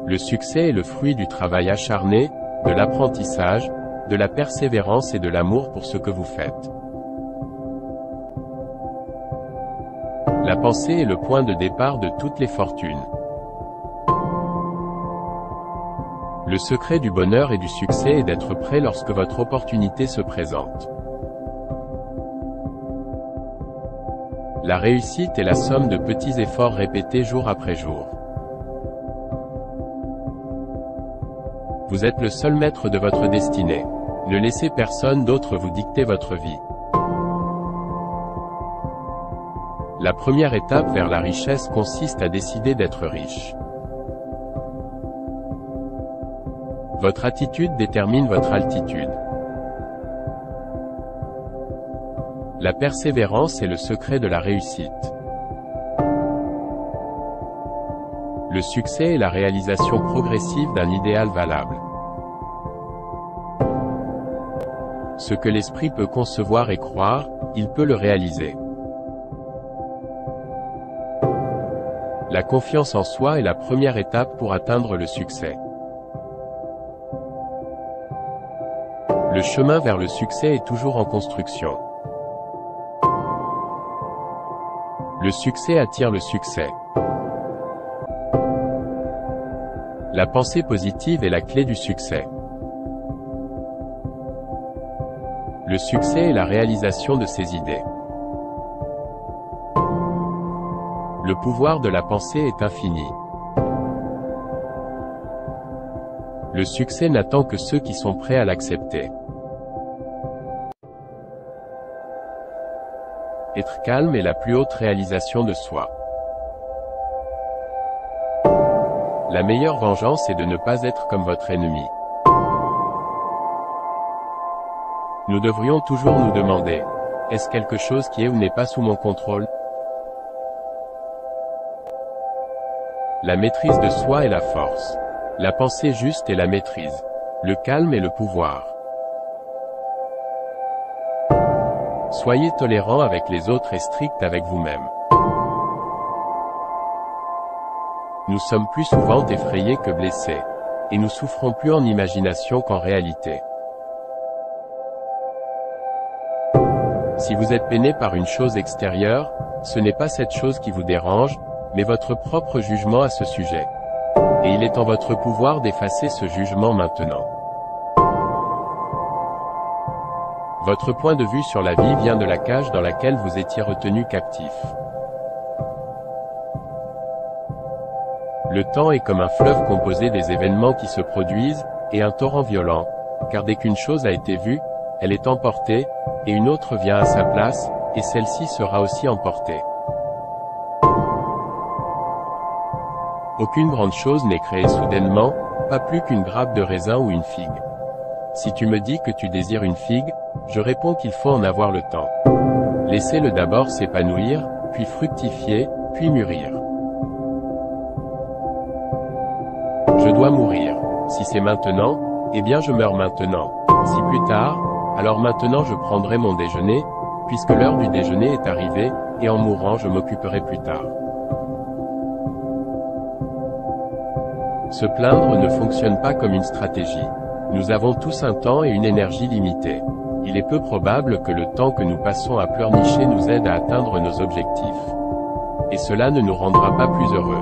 Le succès est le fruit du travail acharné, de l'apprentissage, de la persévérance et de l'amour pour ce que vous faites. La pensée est le point de départ de toutes les fortunes. Le secret du bonheur et du succès est d'être prêt lorsque votre opportunité se présente. La réussite est la somme de petits efforts répétés jour après jour. Vous êtes le seul maître de votre destinée. Ne laissez personne d'autre vous dicter votre vie. La première étape vers la richesse consiste à décider d'être riche. Votre attitude détermine votre altitude. La persévérance est le secret de la réussite. Le succès est la réalisation progressive d'un idéal valable. Ce que l'esprit peut concevoir et croire, il peut le réaliser. La confiance en soi est la première étape pour atteindre le succès. Le chemin vers le succès est toujours en construction. Le succès attire le succès. La pensée positive est la clé du succès. Le succès est la réalisation de ses idées. Le pouvoir de la pensée est infini. Le succès n'attend que ceux qui sont prêts à l'accepter. Être calme est la plus haute réalisation de soi. La meilleure vengeance est de ne pas être comme votre ennemi. Nous devrions toujours nous demander, est-ce quelque chose qui est ou n'est pas sous mon contrôle? La maîtrise de soi est la force. La pensée juste est la maîtrise. Le calme est le pouvoir. Soyez tolérant avec les autres et strict avec vous-même. Nous sommes plus souvent effrayés que blessés. Et nous souffrons plus en imagination qu'en réalité. Si vous êtes peiné par une chose extérieure, ce n'est pas cette chose qui vous dérange, mais votre propre jugement à ce sujet. Et il est en votre pouvoir d'effacer ce jugement maintenant. Votre point de vue sur la vie vient de la cage dans laquelle vous étiez retenu captif. Le temps est comme un fleuve composé des événements qui se produisent, et un torrent violent, car dès qu'une chose a été vue, elle est emportée, et une autre vient à sa place, et celle-ci sera aussi emportée. Aucune grande chose n'est créée soudainement, pas plus qu'une grappe de raisin ou une figue. Si tu me dis que tu désires une figue, je réponds qu'il faut en avoir le temps. Laissez-le d'abord s'épanouir, puis fructifier, puis mûrir. Je dois mourir. Si c'est maintenant, eh bien je meurs maintenant. Si plus tard, alors maintenant je prendrai mon déjeuner, puisque l'heure du déjeuner est arrivée, et en mourant je m'occuperai plus tard. Se plaindre ne fonctionne pas comme une stratégie. Nous avons tous un temps et une énergie limitée. Il est peu probable que le temps que nous passons à pleurnicher nous aide à atteindre nos objectifs. Et cela ne nous rendra pas plus heureux.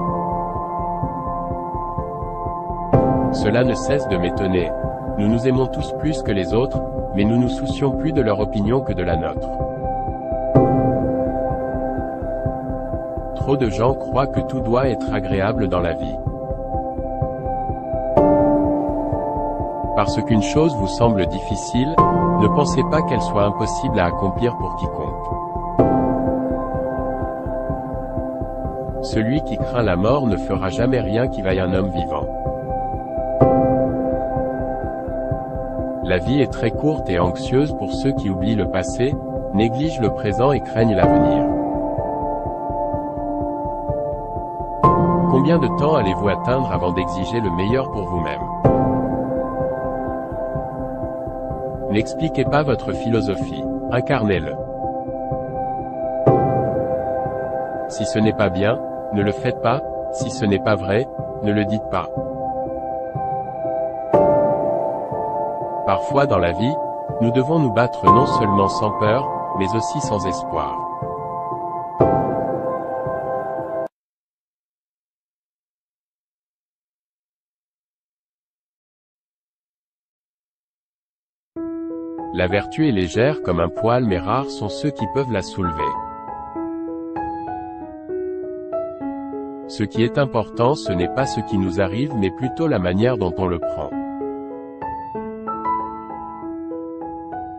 Cela ne cesse de m'étonner. Nous nous aimons tous plus que les autres, mais nous nous soucions plus de leur opinion que de la nôtre. Trop de gens croient que tout doit être agréable dans la vie. Parce qu'une chose vous semble difficile, ne pensez pas qu'elle soit impossible à accomplir pour quiconque. Celui qui craint la mort ne fera jamais rien qui vaille un homme vivant. La vie est très courte et anxieuse pour ceux qui oublient le passé, négligent le présent et craignent l'avenir. Combien de temps allez-vous atteindre avant d'exiger le meilleur pour vous-même? N'expliquez pas votre philosophie, incarnez-le. Si ce n'est pas bien, ne le faites pas, si ce n'est pas vrai, ne le dites pas. Parfois dans la vie, nous devons nous battre non seulement sans peur, mais aussi sans espoir. La vertu est légère comme un poil mais rares sont ceux qui peuvent la soulever. Ce qui est important ce n'est pas ce qui nous arrive mais plutôt la manière dont on le prend.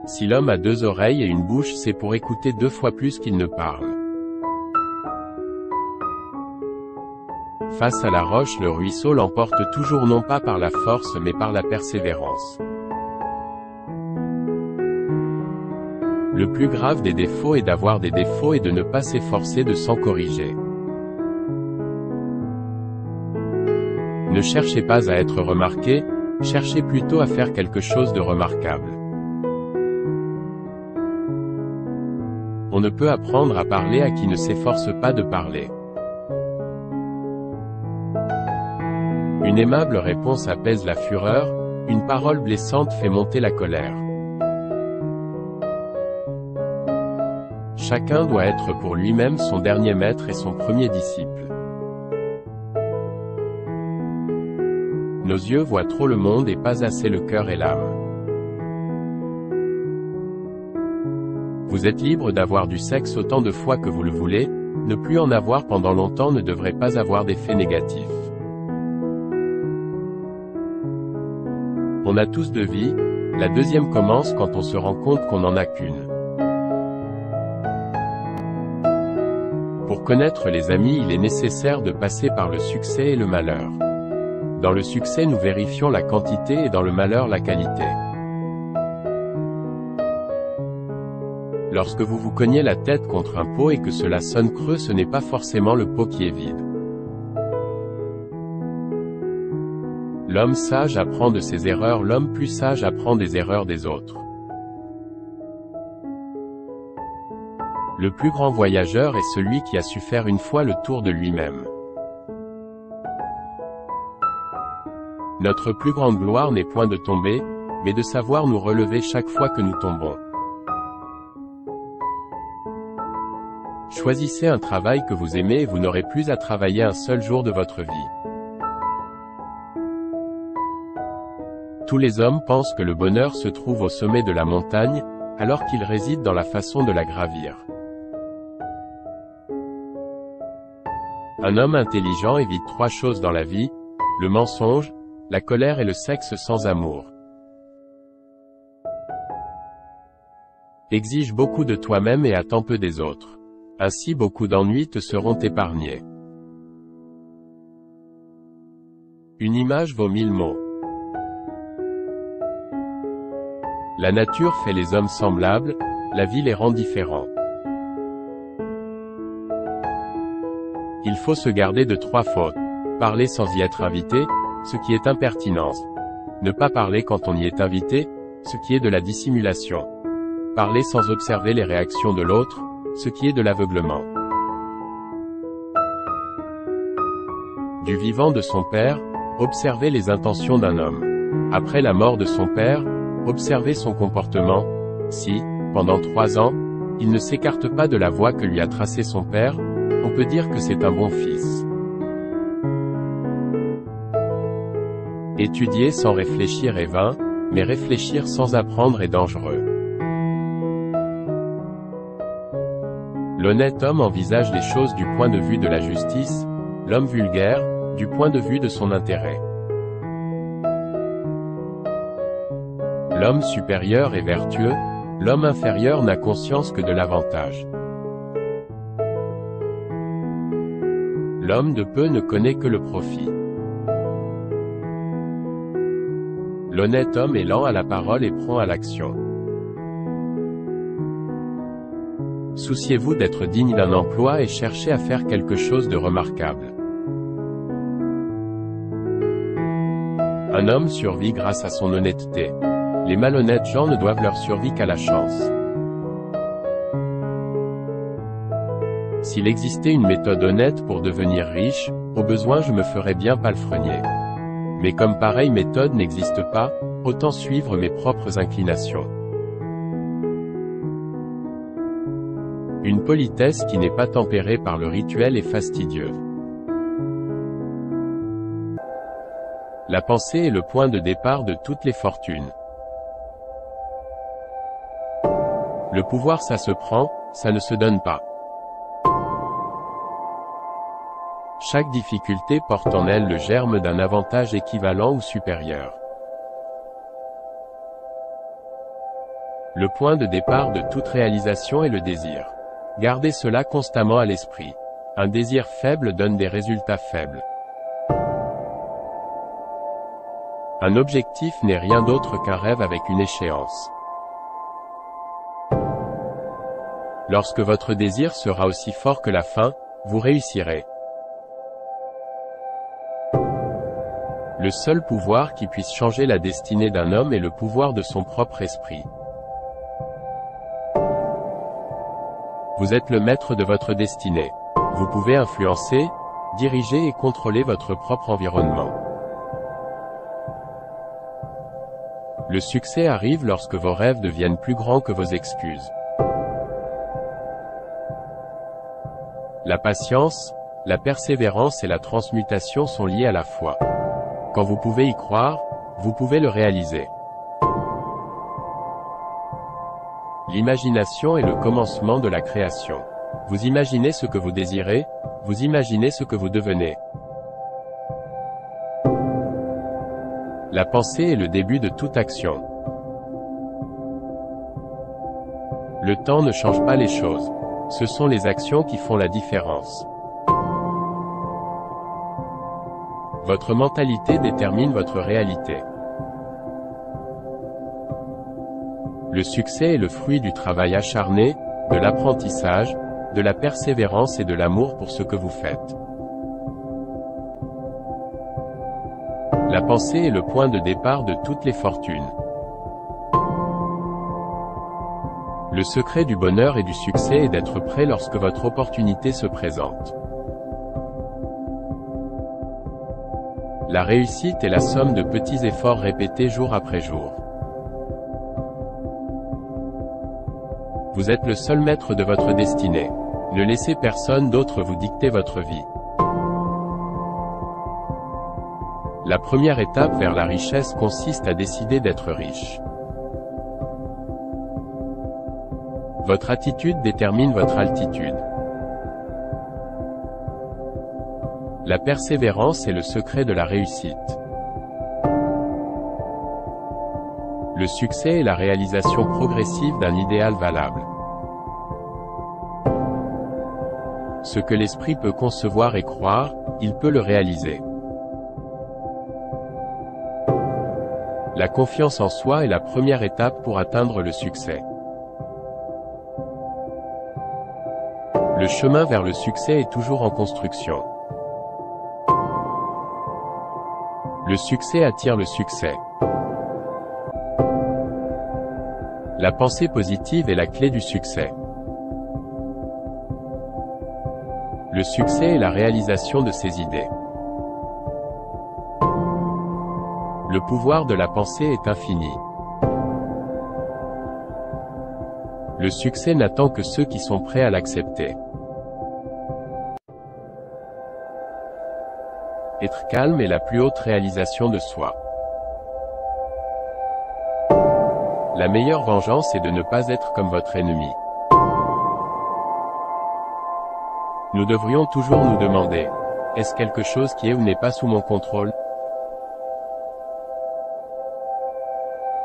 Si l'homme a 2 oreilles et une bouche c'est pour écouter 2 fois plus qu'il ne parle. Face à la roche le ruisseau l'emporte toujours non pas par la force mais par la persévérance. Le plus grave des défauts est d'avoir des défauts et de ne pas s'efforcer de s'en corriger. Ne cherchez pas à être remarqué, cherchez plutôt à faire quelque chose de remarquable. On ne peut apprendre à parler à qui ne s'efforce pas de parler. Une aimable réponse apaise la fureur, une parole blessante fait monter la colère. Chacun doit être pour lui-même son dernier maître et son premier disciple. Nos yeux voient trop le monde et pas assez le cœur et l'âme. Vous êtes libre d'avoir du sexe autant de fois que vous le voulez, ne plus en avoir pendant longtemps ne devrait pas avoir d'effet négatif. On a tous 2 vies, la deuxième commence quand on se rend compte qu'on n'en a qu'une. Pour connaître les amis, il est nécessaire de passer par le succès et le malheur. Dans le succès, nous vérifions la quantité et dans le malheur, la qualité. Lorsque vous vous cognez la tête contre un pot et que cela sonne creux, ce n'est pas forcément le pot qui est vide. L'homme sage apprend de ses erreurs, l'homme plus sage apprend des erreurs des autres. Le plus grand voyageur est celui qui a su faire une fois le tour de lui-même. Notre plus grande gloire n'est point de tomber, mais de savoir nous relever chaque fois que nous tombons. Choisissez un travail que vous aimez et vous n'aurez plus à travailler un seul jour de votre vie. Tous les hommes pensent que le bonheur se trouve au sommet de la montagne, alors qu'il réside dans la façon de la gravir. Un homme intelligent évite 3 choses dans la vie: le mensonge, la colère et le sexe sans amour. Exige beaucoup de toi-même et attends peu des autres. Ainsi beaucoup d'ennuis te seront épargnés. Une image vaut 1000 mots. La nature fait les hommes semblables, la vie les rend différents. Il faut se garder de 3 fautes. Parler sans y être invité, ce qui est impertinence. Ne pas parler quand on y est invité, ce qui est de la dissimulation. Parler sans observer les réactions de l'autre, ce qui est de l'aveuglement. Du vivant de son père, observez les intentions d'un homme. Après la mort de son père, observez son comportement. Si, pendant 3 ans, il ne s'écarte pas de la voie que lui a tracée son père, on peut dire que c'est un bon fils. Étudier sans réfléchir est vain, mais réfléchir sans apprendre est dangereux. L'honnête homme envisage les choses du point de vue de la justice, l'homme vulgaire, du point de vue de son intérêt. L'homme supérieur est vertueux, l'homme inférieur n'a conscience que de l'avantage. L'homme de peu ne connaît que le profit. L'honnête homme est lent à la parole et prompt à l'action. Souciez-vous d'être digne d'un emploi et cherchez à faire quelque chose de remarquable. Un homme survit grâce à son honnêteté. Les malhonnêtes gens ne doivent leur survie qu'à la chance. S'il existait une méthode honnête pour devenir riche, au besoin je me ferais bien palefrenier. Mais comme pareille méthode n'existe pas, autant suivre mes propres inclinations. Une politesse qui n'est pas tempérée par le rituel est fastidieuse. La pensée est le point de départ de toutes les fortunes. Le pouvoir ça se prend, ça ne se donne pas. Chaque difficulté porte en elle le germe d'un avantage équivalent ou supérieur. Le point de départ de toute réalisation est le désir. Gardez cela constamment à l'esprit. Un désir faible donne des résultats faibles. Un objectif n'est rien d'autre qu'un rêve avec une échéance. Lorsque votre désir sera aussi fort que la fin, vous réussirez. Le seul pouvoir qui puisse changer la destinée d'un homme est le pouvoir de son propre esprit. Vous êtes le maître de votre destinée. Vous pouvez influencer, diriger et contrôler votre propre environnement. Le succès arrive lorsque vos rêves deviennent plus grands que vos excuses. La patience, la persévérance et la transmutation sont liées à la foi. Quand vous pouvez y croire, vous pouvez le réaliser. L'imagination est le commencement de la création. Vous imaginez ce que vous désirez, vous imaginez ce que vous devenez. La pensée est le début de toute action. Le temps ne change pas les choses. Ce sont les actions qui font la différence. Votre mentalité détermine votre réalité. Le succès est le fruit du travail acharné, de l'apprentissage, de la persévérance et de l'amour pour ce que vous faites. La pensée est le point de départ de toutes les fortunes. Le secret du bonheur et du succès est d'être prêt lorsque votre opportunité se présente. La réussite est la somme de petits efforts répétés jour après jour. Vous êtes le seul maître de votre destinée. Ne laissez personne d'autre vous dicter votre vie. La première étape vers la richesse consiste à décider d'être riche. Votre attitude détermine votre altitude. La persévérance est le secret de la réussite. Le succès est la réalisation progressive d'un idéal valable. Ce que l'esprit peut concevoir et croire, il peut le réaliser. La confiance en soi est la première étape pour atteindre le succès. Le chemin vers le succès est toujours en construction. Le succès attire le succès. La pensée positive est la clé du succès. Le succès est la réalisation de ses idées. Le pouvoir de la pensée est infini. Le succès n'attend que ceux qui sont prêts à l'accepter. Être calme est la plus haute réalisation de soi. La meilleure vengeance est de ne pas être comme votre ennemi. Nous devrions toujours nous demander, est-ce quelque chose qui est ou n'est pas sous mon contrôle?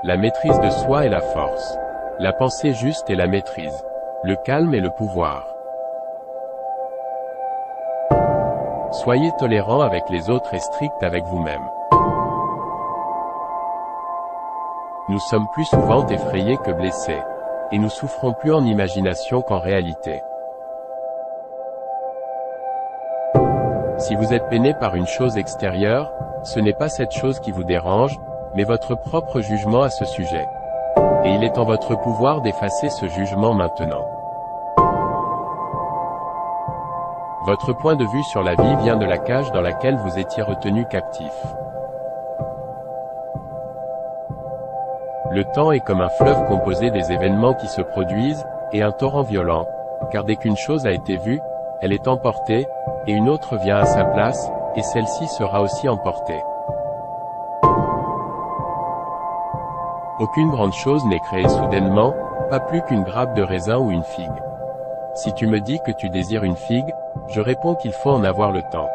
La maîtrise de soi est la force. La pensée juste est la maîtrise. Le calme est le pouvoir. Soyez tolérant avec les autres et strict avec vous-même. Nous sommes plus souvent effrayés que blessés. Et nous souffrons plus en imagination qu'en réalité. Si vous êtes peiné par une chose extérieure, ce n'est pas cette chose qui vous dérange, mais votre propre jugement à ce sujet. Et il est en votre pouvoir d'effacer ce jugement maintenant. Votre point de vue sur la vie vient de la cage dans laquelle vous étiez retenu captif. Le temps est comme un fleuve composé des événements qui se produisent, et un torrent violent, car dès qu'une chose a été vue, elle est emportée, et une autre vient à sa place, et celle-ci sera aussi emportée. Aucune grande chose n'est créée soudainement, pas plus qu'une grappe de raisin ou une figue. Si tu me dis que tu désires une figue, je réponds qu'il faut en avoir le temps.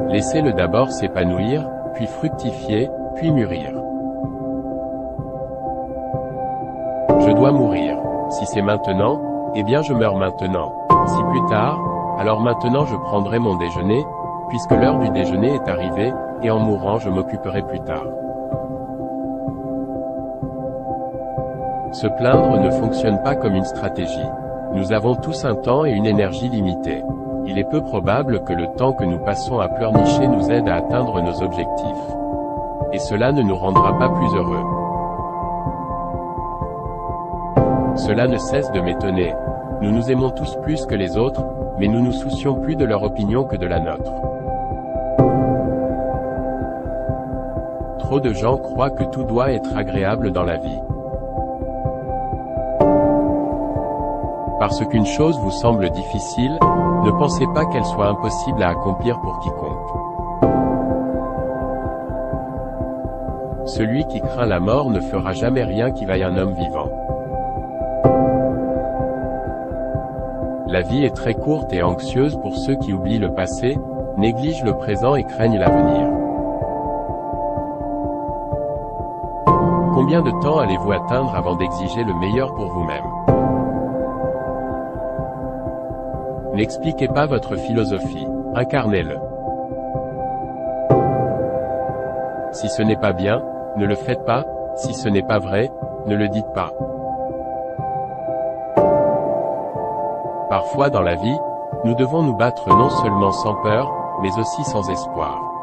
Laissez-le d'abord s'épanouir, puis fructifier, puis mûrir. Je dois mourir. Si c'est maintenant, eh bien je meurs maintenant. Si plus tard, alors maintenant je prendrai mon déjeuner, puisque l'heure du déjeuner est arrivée, et en mourant je m'occuperai plus tard. Se plaindre ne fonctionne pas comme une stratégie. Nous avons tous un temps et une énergie limitée. Il est peu probable que le temps que nous passons à pleurnicher nous aide à atteindre nos objectifs. Et cela ne nous rendra pas plus heureux. Cela ne cesse de m'étonner. Nous nous aimons tous plus que les autres, mais nous nous soucions plus de leur opinion que de la nôtre. Trop de gens croient que tout doit être agréable dans la vie. Parce qu'une chose vous semble difficile, ne pensez pas qu'elle soit impossible à accomplir pour quiconque. Celui qui craint la mort ne fera jamais rien qui vaille un homme vivant. La vie est très courte et anxieuse pour ceux qui oublient le passé, négligent le présent et craignent l'avenir. Combien de temps allez-vous atteindre avant d'exiger le meilleur pour vous-même? N'expliquez pas votre philosophie, incarnez-le. Si ce n'est pas bien, ne le faites pas, si ce n'est pas vrai, ne le dites pas. Parfois dans la vie, nous devons nous battre non seulement sans peur, mais aussi sans espoir.